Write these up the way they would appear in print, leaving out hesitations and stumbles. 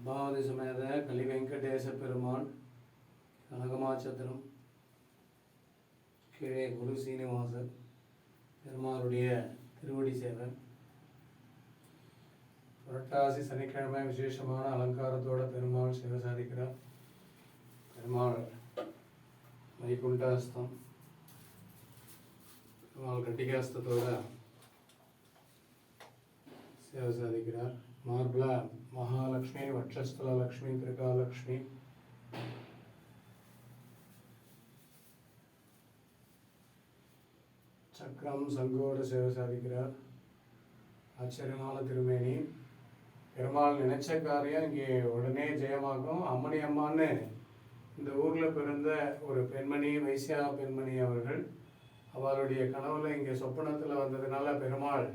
பத்மாவதி சமேத கலி வெங்கடேச பெருமாள் கனகமாச்சத்திரம் கீழே குரு சீனிவாசர் பெருமாளுடைய திருவடி சேவை. புரட்டாசி சனிக்கிழமை விசேஷமான அலங்காரத்தோட பெருமாள் சேவை சாதிக்கிறார். பெருமாள் வைகுண்டஹஸ்தம், பெருமாள் கட்டிகாஸ்தத்தோட சேவை சாதிக்கிறார். மார்பல மகாலட்சுமி, வட்சஸ்தல லக்ஷ்மி, திரிகாலட்சுமி, சக்கரம் சங்கோட சேவை சாதிக்கிறார். ஆச்சரியமான திருமேனி. பெருமாள் நினைச்ச காரியம் இங்கே உடனே ஜெயமாகும். அம்மணி அம்மான்னு இந்த ஊரில் பிறந்த ஒரு பெண்மணி, வைசியா பெண்மணி அவர்கள், அவளுடைய கனவுல இங்கே சொப்பனத்தில் வந்ததுனால பெருமாள்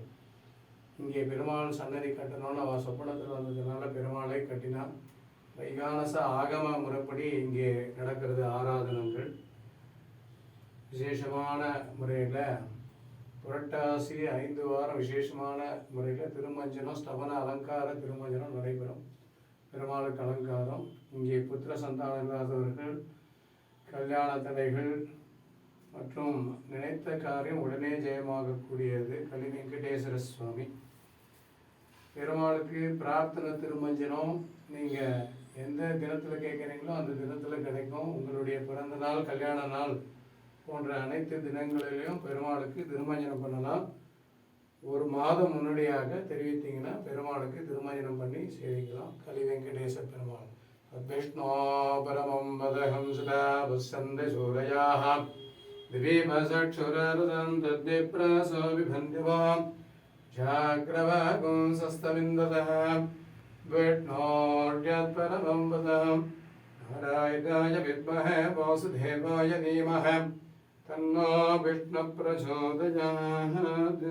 இங்கே பெருமாள் சன்னதி கட்டணும்னு அவள் சொப்பனத்தில் வந்ததுனால பெருமாளை கட்டினார். வைகானச ஆகம முறைப்படி இங்கே நடக்கிறது ஆராதனங்கள். விசேஷமான முறையில் புரட்டாசி 5 வாரம் விசேஷமான முறையில் திருமஞ்சனம், ஸ்தவன அலங்கார திருமஞ்சனம் நடைபெறும். பெருமாளுக்கு அலங்காரம். இங்கே புத்திர சந்தானம் இல்லாதவர்கள், கல்யாண தடைகள் மற்றும் நினைத்த காரியம் உடனே ஜெயமாகக்கூடியது கலி வெங்கடேஸ்வர சுவாமி. பெருமாளுக்கு பிரார்த்தனை திருமஞ்சனம் நீங்கள் எந்த தினத்தில் கேட்குறீங்களோ அந்த தினத்தில் கிடைக்கும். உங்களுடைய பிறந்த நாள், கல்யாண நாள் போன்ற அனைத்து தினங்களிலையும் பெருமாளுக்கு திருமஞ்சனம் பண்ணலாம். ஒரு மாதம் முன்னாடியாக தெரிவித்தீங்கன்னா பெருமாளுக்கு திருமஞ்சனம் பண்ணி சேவிக்கலாம். கலி வெங்கடேச பெருமாள். விஷ்ணோ பரமம் பதகம் சுதா வசந்த சூரயாக திவீமசக்ஷுரருதம் தத்விப்ரசோ விபந்திவாம் ஜாக்ரவாகும் சஸ்தவிந்ததः விஷ்ணோர்யத் பரமம் பதம் நாராயணாய வித்மஹே வாசுதேவாய தீமஹி தன்னோ விஷ்ணு பிரச்சோதயாத்.